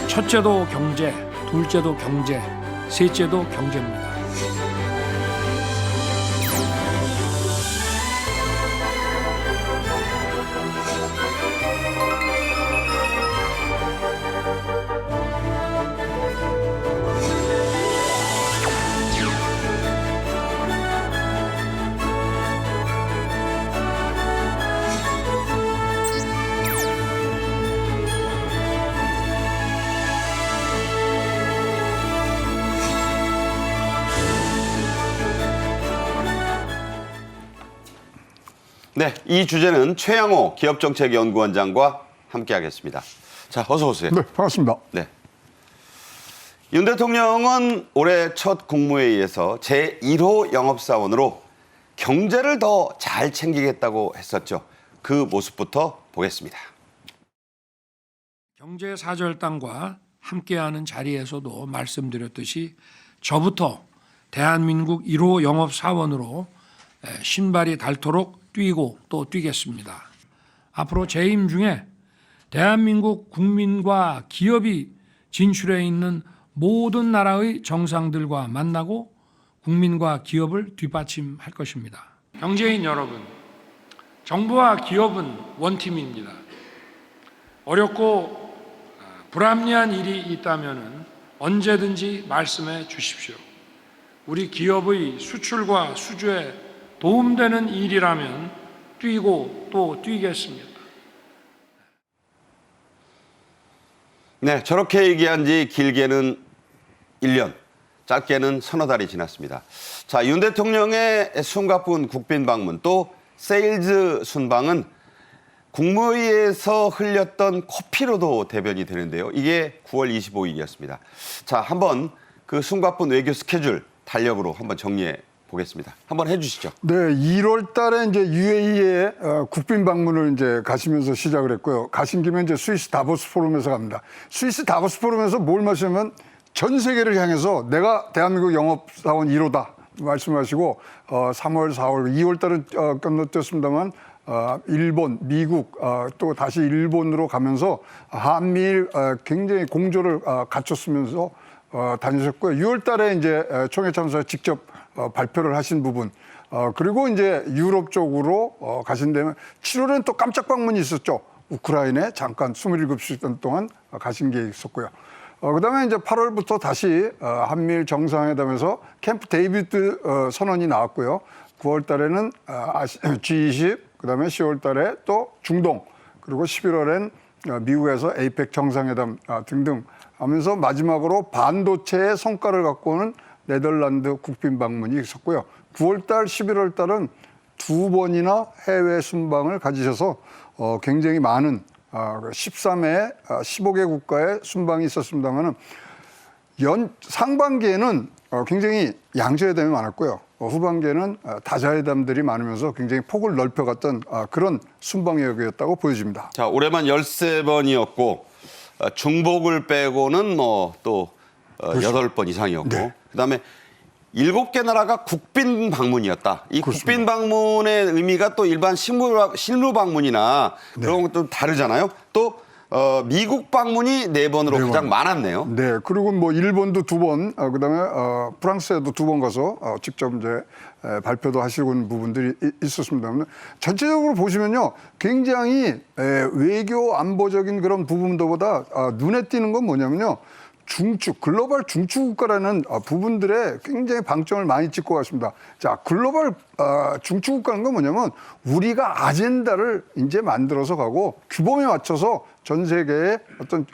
첫째도 경제, 둘째도 경제, 셋째도 경제입니다. 네, 이 주제는 최양호 기업정책연구원장과 함께하겠습니다. 자, 어서 오세요. 네, 반갑습니다. 네. 윤 대통령은 올해 첫 국무회의에서 제1호 영업사원으로 경제를 더 잘 챙기겠다고 했었죠. 그 모습부터 보겠습니다. 경제사절단과 함께하는 자리에서도 말씀드렸듯이 저부터 대한민국 1호 영업사원으로 신발이 닳도록 뛰고 또 뛰겠습니다. 앞으로 재임 중에 대한민국 국민과 기업이 진출해 있는 모든 나라의 정상들과 만나고 국민과 기업을 뒷받침할 것입니다. 경제인 여러분, 정부와 기업은 원팀입니다. 어렵고 불합리한 일이 있다면 언제든지 말씀해 주십시오. 우리 기업의 수출과 수주에 도움되는 일이라면 뛰고 또 뛰겠습니다. 네, 저렇게 얘기한 지 길게는 1년, 짧게는 서너 달이 지났습니다. 자, 윤 대통령의 숨가쁜 국빈 방문 또 세일즈 순방은 국무회의에서 흘렸던 코피로도 대변이 되는데요. 이게 9월 25일이었습니다. 자, 한번 그 숨가쁜 외교 스케줄 달력으로 한번 정리해 보겠습니다. 한번 해주시죠. 네, 1월 달에 이제 UAE에 국빈 방문을 이제 가시면서 시작을 했고요. 가신 김에 이제 스위스 다보스 포럼에서 갑니다. 스위스 다보스 포럼에서 뭘 마시면 전 세계를 향해서 내가 대한민국 영업사원 1호다 말씀하시고 3월, 4월, 2월 달은 건너뛰었습니다만 일본, 미국 또 다시 일본으로 가면서 한미일 굉장히 공조를 갖췄으면서 다니셨고요. 6월 달에 이제 총회 참사에 직접 발표를 하신 부분 그리고 이제 유럽 쪽으로 가신 다음에 7월에는 또 깜짝 방문이 있었죠. 우크라이나에 잠깐 27시간 동안 가신 게 있었고요. 그다음에 이제 8월부터 다시 한미일 정상회담에서 캠프 데이비드 선언이 나왔고요. 9월 달에는 G20, 그다음에 10월 달에 또 중동, 그리고 11월엔 미국에서 에이펙 정상회담 등등 하면서 마지막으로 반도체의 성과를 갖고 오는 네덜란드 국빈 방문이 있었고요. 9월 달, 11월 달은 2번이나 해외 순방을 가지셔서 굉장히 많은 13회 15개 국가의 순방이 있었습니다만은 상반기에는 굉장히 양자회담이 많았고요. 후반기에는 다자회담들이 많으면서 굉장히 폭을 넓혀갔던 그런 순방역이었다고 보여집니다. 자, 올해만 13번이었고 중복을 빼고는 뭐 또 8번 이상이었고 네. 그다음에 7개 나라가 국빈 방문이었다. 이 국빈 방문의 의미가 또 일반 실무 방문이나 그런 것도 다르잖아요. 또 미국 방문이 4번으로 가장 많았네요. 네, 그리고 뭐 일본도 2번, 그다음에 프랑스에도 2번 가서 직접 이제 발표도 하시고 있는 부분들이 있었습니다. 전체적으로 보시면요, 굉장히 외교 안보적인 그런 부분도보다 눈에 띄는 건 뭐냐면요. 중축, 글로벌 중축 국가라는 부분들에 굉장히 방점을 많이 찍고 갔습니다. 자, 글로벌 중축 국가는 건 뭐냐면 우리가 아젠다를 이제 만들어서 가고 규범에 맞춰서 전 세계에 어떤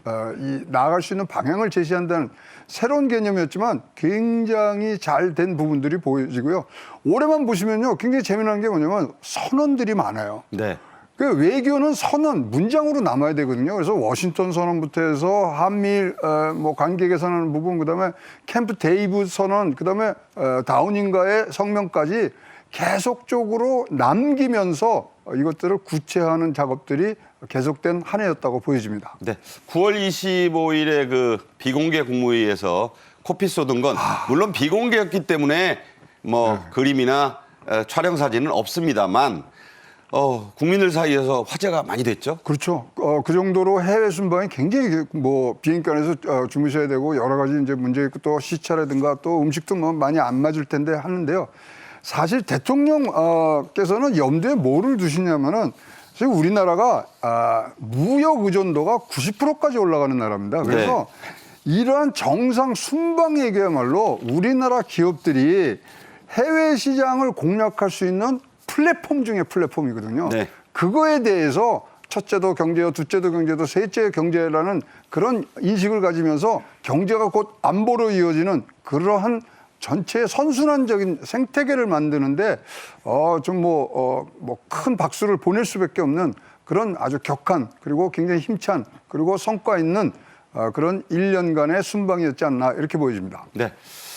나아갈 수 있는 방향을 제시한다는 새로운 개념이었지만 굉장히 잘 된 부분들이 보여지고요. 올해만 보시면요, 굉장히 재미난 게 뭐냐면 선언들이 많아요. 네. 그 외교는 선언, 문장으로 남아야 되거든요. 그래서 워싱턴 선언부터 해서 한미일 뭐 관계 개선하는 부분, 그다음에 캠프 데이비드 선언, 그다음에 다우닝가의 성명까지 계속적으로 남기면서 이것들을 구체화하는 작업들이 계속된 한 해였다고 보여집니다. 네. 9월 25일에 그 비공개 국무회의에서 코피 쏟은 건 물론 비공개였기 때문에 뭐 그림이나 촬영 사진은 없습니다만 국민들 사이에서 화제가 많이 됐죠. 그렇죠. 그 정도로 해외 순방이 굉장히 뭐 비행기 안에서 주무셔야 되고 여러 가지 이제 문제 있고 또 시차라든가 또 음식도 뭐 많이 안 맞을 텐데 하는데요. 사실 대통령께서는 염두에 뭐를 두시냐면은 사실 우리나라가 무역 의존도가 90%까지 올라가는 나라입니다. 그래서 이러한 정상 순방에게야말로 우리나라 기업들이 해외 시장을 공략할 수 있는 플랫폼 중에 플랫폼이거든요. 네. 그거에 대해서 첫째도 경제요, 둘째도 경제도, 셋째 경제라는 그런 인식을 가지면서 경제가 곧 안보로 이어지는 그러한 전체 선순환적인 생태계를 만드는데 좀 큰 박수를 보낼 수밖에 없는 그런 아주 격한 그리고 굉장히 힘찬 그리고 성과 있는 그런 1년간의 순방이었지 않나 이렇게 보여집니다. 네.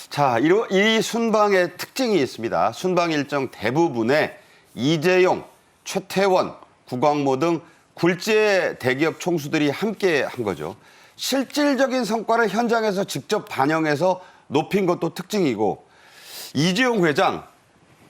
자, 이 순방의 특징이 있습니다. 순방 일정 대부분에 이재용, 최태원, 구광모 등 굴지의 대기업 총수들이 함께 한 거죠. 실질적인 성과를 현장에서 직접 반영해서 높인 것도 특징이고 이재용 회장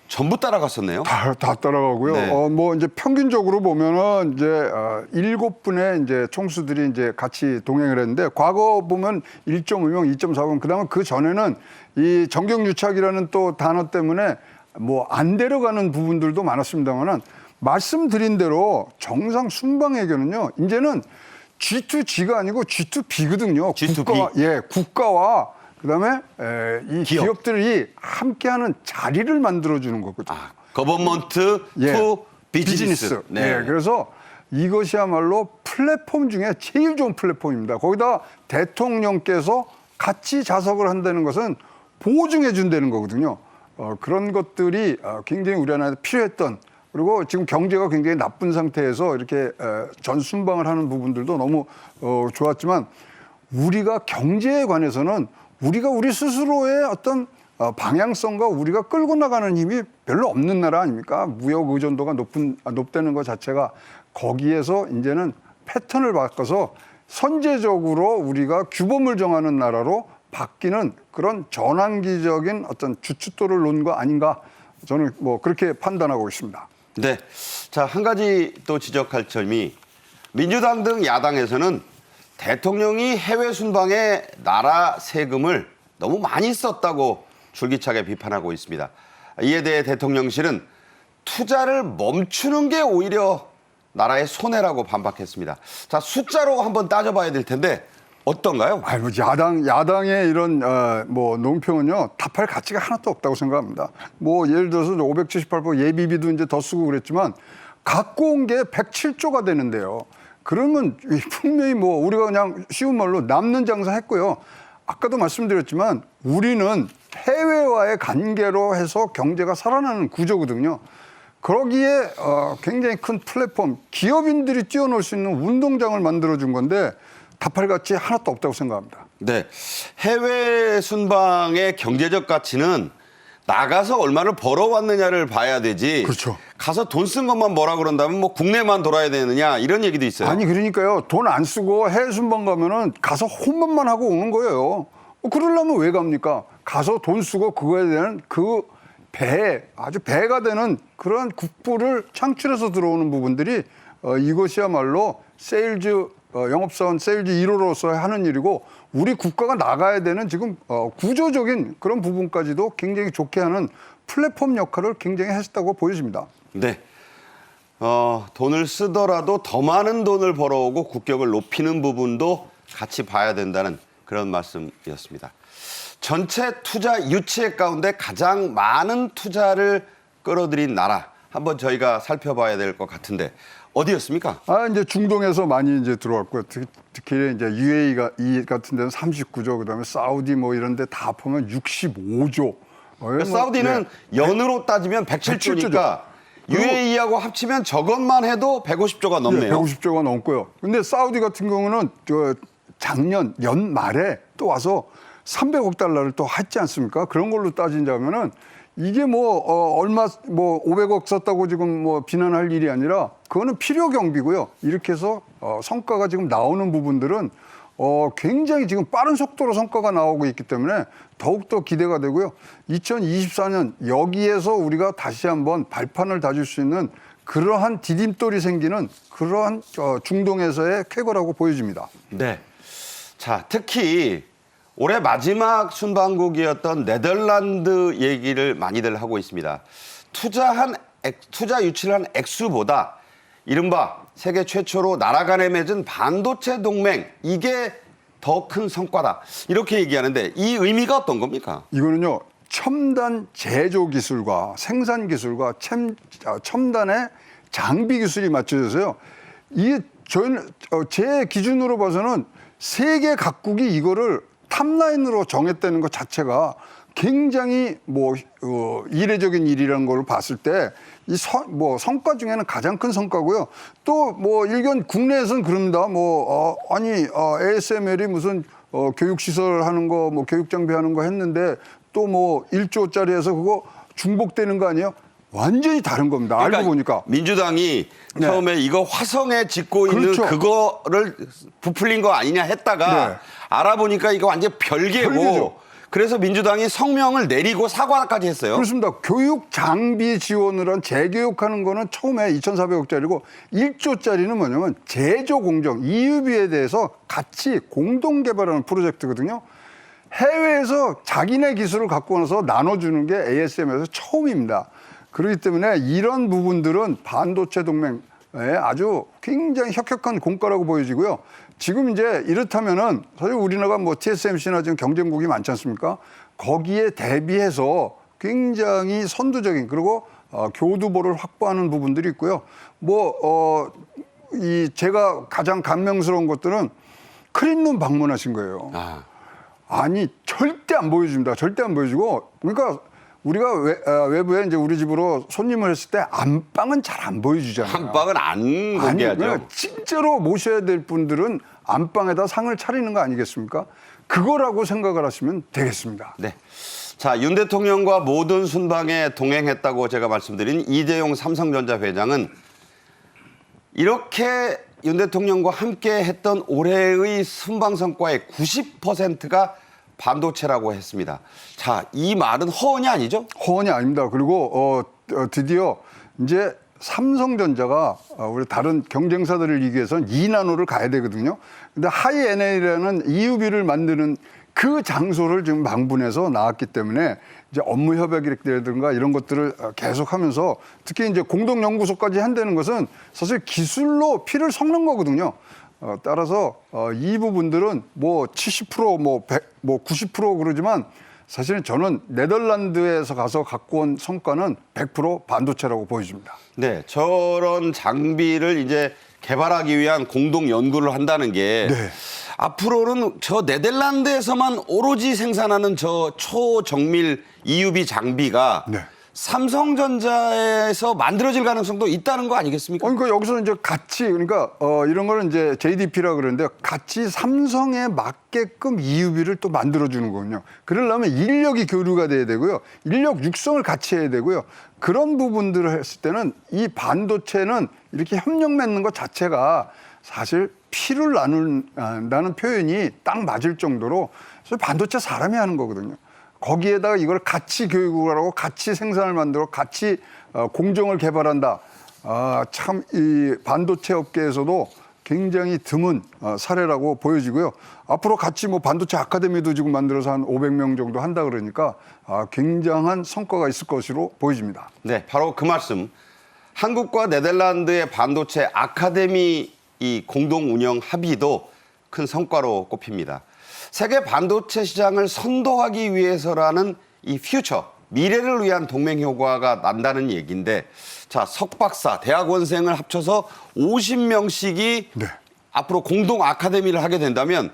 전부 따라갔었네요. 다 따라가고요. 네. 뭐 이제 평균적으로 보면은 이제 7분의 이제 총수들이 이제 같이 동행을 했는데 과거 보면 1.5명, 2.4명 그다음에 그 전에는 이 정경유착이라는 또 단어 때문에 뭐 안 데려가는 부분들도 많았습니다만은 말씀드린 대로 정상 순방외교는요. 이제는 G2G가 아니고 G2B거든요. G2B. 국가와 그다음에 이 기업들이 함께하는 자리를 만들어주는 거거든요. 거버먼트 투 비즈니스. 네. 그래서 이것이야말로 플랫폼 중에 제일 좋은 플랫폼입니다. 거기다 대통령께서 같이 자석을 한다는 것은 보증해 준다는 거거든요. 그런 것들이 굉장히 우리나라에 필요했던 그리고 지금 경제가 굉장히 나쁜 상태에서 이렇게 전 순방을 하는 부분들도 너무 좋았지만 우리가 경제에 관해서는 우리가 우리 스스로의 어떤 방향성과 우리가 끌고 나가는 힘이 별로 없는 나라 아닙니까? 무역 의존도가 높다는 것 자체가 거기에서 이제는 패턴을 바꿔서 선제적으로 우리가 규범을 정하는 나라로 바뀌는 그런 전환기적인 어떤 주춧돌을 놓은 거 아닌가 저는 뭐 그렇게 판단하고 있습니다. 네. 자, 한 가지 또 지적할 점이 민주당 등 야당에서는 대통령이 해외 순방에 나라 세금을 너무 많이 썼다고 줄기차게 비판하고 있습니다. 이에 대해 대통령실은 투자를 멈추는 게 오히려 나라의 손해라고 반박했습니다. 자, 숫자로 한번 따져봐야 될 텐데 어떤가요? 뭐 야당의 이런 뭐 논평은요 답할 가치가 하나도 없다고 생각합니다. 뭐 예를 들어서 578조 예비비도 이제 더 쓰고 그랬지만 갖고 온 게 107조가 되는데요. 그러면 분명히 뭐 우리가 그냥 쉬운 말로 남는 장사 했고요. 아까도 말씀드렸지만 우리는 해외와의 관계로 해서 경제가 살아나는 구조거든요. 그러기에 굉장히 큰 플랫폼, 기업인들이 뛰어놀 수 있는 운동장을 만들어준 건데 답할 가치 하나도 없다고 생각합니다. 네. 해외 순방의 경제적 가치는 나가서 얼마를 벌어왔느냐를 봐야 되지. 그렇죠. 가서 돈 쓴 것만 뭐라 그런다면 뭐 국내만 돌아야 되느냐 이런 얘기도 있어요. 아니 그러니까요. 돈 안 쓰고 해외 순방 가면은 가서 홈런만 하고 오는 거예요. 그러려면 왜 갑니까? 가서 돈 쓰고 그거에 대한 그 아주 배가 되는 그런 국부를 창출해서 들어오는 부분들이 이것이야말로 세일즈 영업사원 세일즈 1호로서 하는 일이고 우리 국가가 나가야 되는 지금 구조적인 그런 부분까지도 굉장히 좋게 하는 플랫폼 역할을 굉장히 했다고 보여집니다. 네. 돈을 쓰더라도 더 많은 돈을 벌어오고 국격을 높이는 부분도 같이 봐야 된다는 그런 말씀이었습니다. 전체 투자 유치액 가운데 가장 많은 투자를 끌어들인 나라 한번 저희가 살펴봐야 될 것 같은데 어디였습니까? 이제 중동에서 많이 이제 들어왔고요. 특히 이제 UAE 같은 데는 39조, 그다음에 사우디 뭐 이런 데 다 보면 65조. 사우디는 연으로 따지면 107조니까 UAE하고 합치면 저것만 해도 150조가 넘네요. 150조가 넘고요. 근데 사우디 같은 경우는 작년 연말에 또 와서 300억 달러를 또 했지 않습니까? 그런 걸로 따진다면은 이게 얼마 500억 썼다고 지금 비난할 일이 아니라 그거는 필요 경비고요. 이렇게 해서 성과가 지금 나오는 부분들은 굉장히 지금 빠른 속도로 성과가 나오고 있기 때문에 더욱더 기대가 되고요. 2024년 여기에서 우리가 다시 한번 발판을 다질 수 있는 그러한 디딤돌이 생기는 그러한 중동에서의 쾌거라고 보여집니다. 네. 자, 특히 올해 마지막 순방국이었던 네덜란드 얘기를 많이들 하고 있습니다. 투자 유치를 한 액수보다 이른바 세계 최초로 나라 간에 맺은 반도체 동맹 이게 더 큰 성과다. 이렇게 얘기하는데 이 의미가 어떤 겁니까? 이거는요. 첨단 제조 기술과 생산 기술과 첨단의 장비 기술이 맞춰져서요. 이게 저희는 제 기준으로 봐서는 세계 각국이 이거를 탑라인으로 정했다는 것 자체가 굉장히 이례적인 일이라는 걸 봤을 때 이 성과 중에는 가장 큰 성과고요. 또 일견 국내에서는 그럽니다. ASML이 무슨 교육 시설 하는 거, 교육 장비 하는 거 했는데 또 1조짜리에서 그거 중복되는 거 아니에요? 완전히 다른 겁니다. 그러니까 알고 보니까. 민주당이 네. 처음에 이거 화성에 짓고 있는 그렇죠. 그거를 부풀린 거 아니냐 했다가 네. 알아보니까 이거 완전 별개고 별개죠. 그래서 민주당이 성명을 내리고 사과까지 했어요. 그렇습니다. 교육 장비 지원을 한 재교육하는 거는 처음에 2,400억짜리고 1조짜리는 뭐냐면 제조 공정, EUB에 대해서 같이 공동 개발하는 프로젝트거든요. 해외에서 자기네 기술을 갖고 와서 나눠주는 게 ASM에서 처음입니다. 그렇기 때문에 이런 부분들은 반도체 동맹에 아주 굉장히 혁혁한 공과라고 보여지고요. 지금 이제 이렇다면은 사실 우리나라가 TSMC나 지금 경쟁국이 많지 않습니까? 거기에 대비해서 굉장히 선두적인 그리고 교두보를 확보하는 부분들이 있고요. 제가 가장 감명스러운 것들은 크림룸 방문하신 거예요. 아니 절대 안 보여줍니다. 절대 안 보여주고 그러니까. 우리가 외부에 이제 우리 집으로 손님을 했을 때 안방은 잘 안 보여주잖아요. 안방은 안 공개하죠. 진짜로 모셔야 될 분들은 안방에다 상을 차리는 거 아니겠습니까? 그거라고 생각을 하시면 되겠습니다. 네. 자, 윤 대통령과 모든 순방에 동행했다고 제가 말씀드린 이재용 삼성전자 회장은 이렇게 윤 대통령과 함께 했던 올해의 순방 성과의 90%가 반도체라고 했습니다. 자, 이 말은 허언이 아니죠? 허언이 아닙니다. 그리고 드디어 이제 삼성전자가 우리 다른 경쟁사들을 이기해서는 2나노를 가야 되거든요. 근데 하이NA라는 EUB를 만드는 그 장소를 지금 망분해서 나왔기 때문에 이제 업무 협약이라든가 이런 것들을 계속하면서 특히 이제 공동연구소까지 한다는 것은 사실 기술로 피를 섞는 거거든요. 따라서 이 부분들은 70% 90% 그러지만 사실은 저는 네덜란드에서 가서 갖고 온 성과는 100% 반도체라고 보여집니다. 네, 저런 장비를 이제 개발하기 위한 공동 연구를 한다는 게 네. 앞으로는 저 네덜란드에서만 오로지 생산하는 저 초정밀 EUV 장비가 네. 삼성전자에서 만들어질 가능성도 있다는 거 아니겠습니까? 그러니까 여기서 이제 같이 그러니까 이런 거는 이제 JDP라 그러는데 같이 삼성에 맞게끔 EUV를 또 만들어 주는 거군요. 그러려면 인력이 교류가 돼야 되고요. 인력 육성을 같이 해야 되고요. 그런 부분들을 했을 때는 이 반도체는 이렇게 협력 맺는 것 자체가 사실 피를 나눈다는 표현이 딱 맞을 정도로 사실 반도체 사람이 하는 거거든요. 거기에다가 이걸 같이 교육을 하고 같이 생산을 만들어 같이 공정을 개발한다. 참 이 반도체 업계에서도 굉장히 드문 사례라고 보여지고요. 앞으로 같이 뭐 반도체 아카데미도 지금 만들어서 한 500명 정도 한다 그러니까 굉장한 성과가 있을 것으로 보여집니다. 네, 바로 그 말씀. 한국과 네덜란드의 반도체 아카데미 이 공동 운영 합의도 큰 성과로 꼽힙니다. 세계 반도체 시장을 선도하기 위해서라는 이 퓨처, 미래를 위한 동맹 효과가 난다는 얘기인데, 자, 석박사, 대학원생을 합쳐서 50명씩이 네. 앞으로 공동 아카데미를 하게 된다면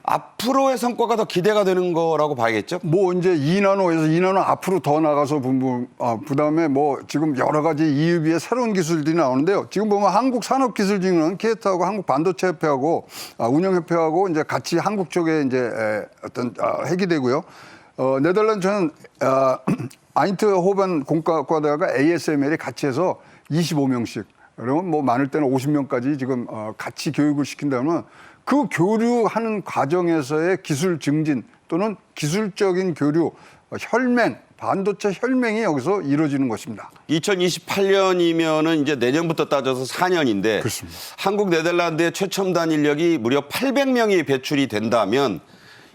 앞으로의 성과가 더 기대가 되는 거라고 봐야겠죠? 뭐 이제 2나노에서 2나노 앞으로 더 나가서 그다음에 뭐 지금 여러 가지 EUV의 새로운 기술들이 나오는데요. 지금 보면 한국산업기술진흥원 KT하고 한국반도체협회하고 운영협회하고 이제 같이 한국 쪽에 이제 어떤 핵이 되고요. 네덜란드는 아인트호벤 공과대학과 ASML이 같이 해서 25명씩 그러면 뭐 많을 때는 50명까지 지금 같이 교육을 시킨다면 그 교류하는 과정에서의 기술 증진 또는 기술적인 교류, 혈맹, 반도체 혈맹이 여기서 이루어지는 것입니다. 2028년이면은 이제 내년부터 따져서 4년인데 그렇습니다. 한국 네덜란드의 최첨단 인력이 무려 800명이 배출이 된다면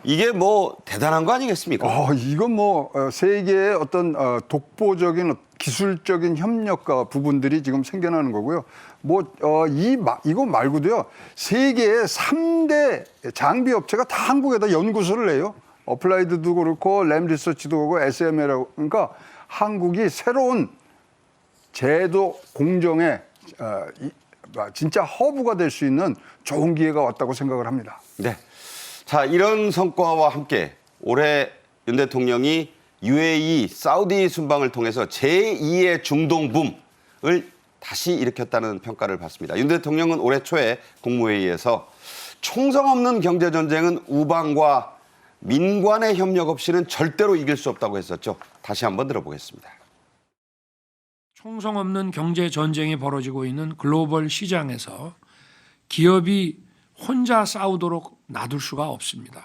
이게 뭐 대단한 거 아니겠습니까? 이건 뭐 세계의 어떤 독보적인 기술적인 협력과 부분들이 지금 생겨나는 거고요. 뭐 이거 말고도요. 세계의 3대 장비 업체가 다 한국에다 연구소를 내요. 어플라이드도 그렇고 램 리서치도 그렇고 SML하고 그러니까 한국이 새로운 제도 공정의 진짜 허브가 될 수 있는 좋은 기회가 왔다고 생각을 합니다. 네. 자, 이런 성과와 함께 올해 윤 대통령이 UAE, 사우디 순방을 통해서 제2의 중동붐을 다시 일으켰다는 평가를 받습니다. 윤 대통령은 올해 초에 국무회의에서 총성 없는 경제전쟁은 우방과 민관의 협력 없이는 절대로 이길 수 없다고 했었죠. 다시 한번 들어보겠습니다. 총성 없는 경제 전쟁이 벌어지고 있는 글로벌 시장에서 기업이 혼자 싸우도록 놔둘 수가 없습니다.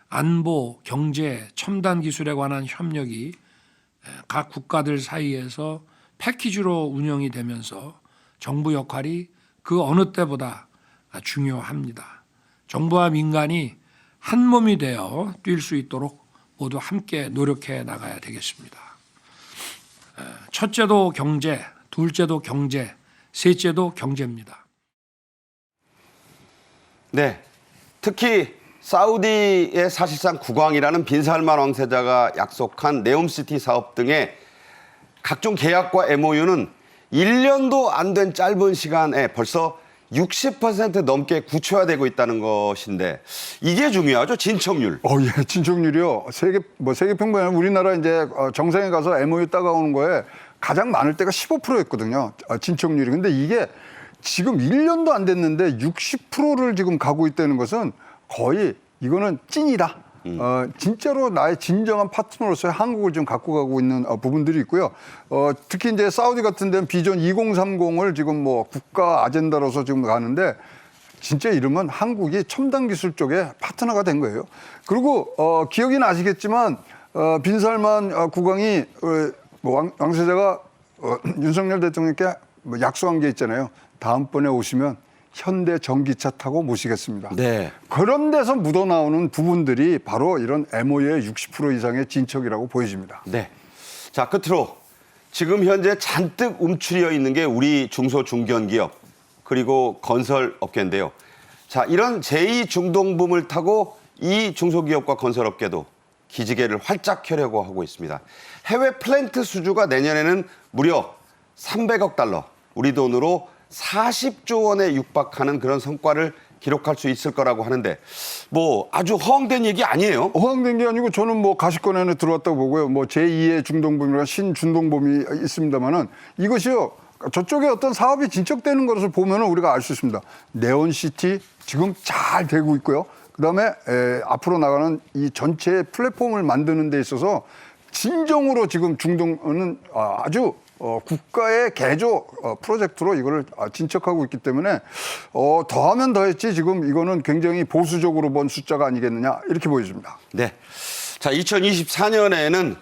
안보, 경제, 첨단 기술에 관한 협력이 각 국가들 사이에서 패키지로 운영이 되면서 정부 역할이 그 어느 때보다 중요합니다. 정부와 민간이 한 몸이 되어 뛸 수 있도록 모두 함께 노력해 나가야 되겠습니다. 첫째도 경제, 둘째도 경제, 셋째도 경제입니다. 네, 특히 사우디의 사실상 국왕이라는 빈살만 왕세자가 약속한 네옴시티 사업 등의 각종 계약과 MOU는 1년도 안 된 짧은 시간에 벌써 60% 넘게 구체화되고 있다는 것인데 이게 중요하죠, 진척률. 예, 진척률이요. 세계 평균 우리나라 이제 정상에 가서 MOU 따가오는 거에 가장 많을 때가 15%였거든요. 진척률이. 근데 이게 지금 1년도 안 됐는데 60%를 지금 가고 있다는 것은 거의 이거는 찐이다. 진짜로 나의 진정한 파트너로서의 한국을 좀 갖고 가고 있는 부분들이 있고요. 특히 이제 사우디 같은 데는 비전 2030을 지금 뭐 국가 아젠다로서 지금 가는데 진짜 이러면 한국이 첨단 기술 쪽에 파트너가 된 거예요. 그리고 기억이 나시겠지만 빈살만 국왕이 왕세자가 윤석열 대통령께 뭐 약속한 게 있잖아요. 다음번에 오시면 현대 전기차 타고 모시겠습니다. 네. 그런 데서 묻어나오는 부분들이 바로 이런 MOU의 60% 이상의 진척이라고 보여집니다. 네. 자, 끝으로 지금 현재 잔뜩 움츠려 있는 게 우리 중소중견기업 그리고 건설업계인데요. 자, 이런 제2중동붐을 타고 이 중소기업과 건설업계도 기지개를 활짝 켜려고 하고 있습니다. 해외 플랜트 수주가 내년에는 무려 300억 달러, 우리 돈으로 40조 원에 육박하는 그런 성과를 기록할 수 있을 거라고 하는데 뭐 아주 허황된 얘기 아니에요? 허황된 게 아니고 저는 뭐 가시권 안에 들어왔다고 보고요. 뭐 제2의 중동범이나 신준동범이 있습니다만은 이것이요. 저쪽에 어떤 사업이 진척되는 것을 보면은 우리가 알 수 있습니다. 네온시티 지금 잘 되고 있고요. 그다음에 앞으로 나가는 이 전체 플랫폼을 만드는 데 있어서 진정으로 지금 중동은 아주 국가의 개조 프로젝트로 이거를 진척하고 있기 때문에 더하면 더했지 지금 이거는 굉장히 보수적으로 본 숫자가 아니겠느냐 이렇게 보여집니다. 네. 자, 2024년에는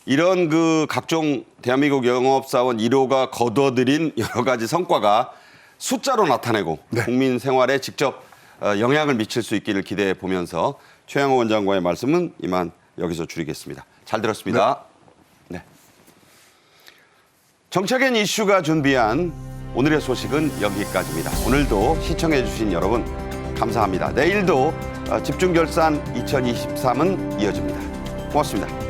이런 그 각종 대한민국 영업사원 1호가 거둬들인 여러 가지 성과가 숫자로 나타내고 국민 생활에 직접 영향을 미칠 수 있기를 기대해 보면서 최양호 원장과의 말씀은 이만 여기서 줄이겠습니다. 잘 들었습니다. 네. 정책엔 이슈가 준비한 오늘의 소식은 여기까지입니다. 오늘도 시청해 주신 여러분 감사합니다. 내일도 집중결산 2023은 이어집니다. 고맙습니다.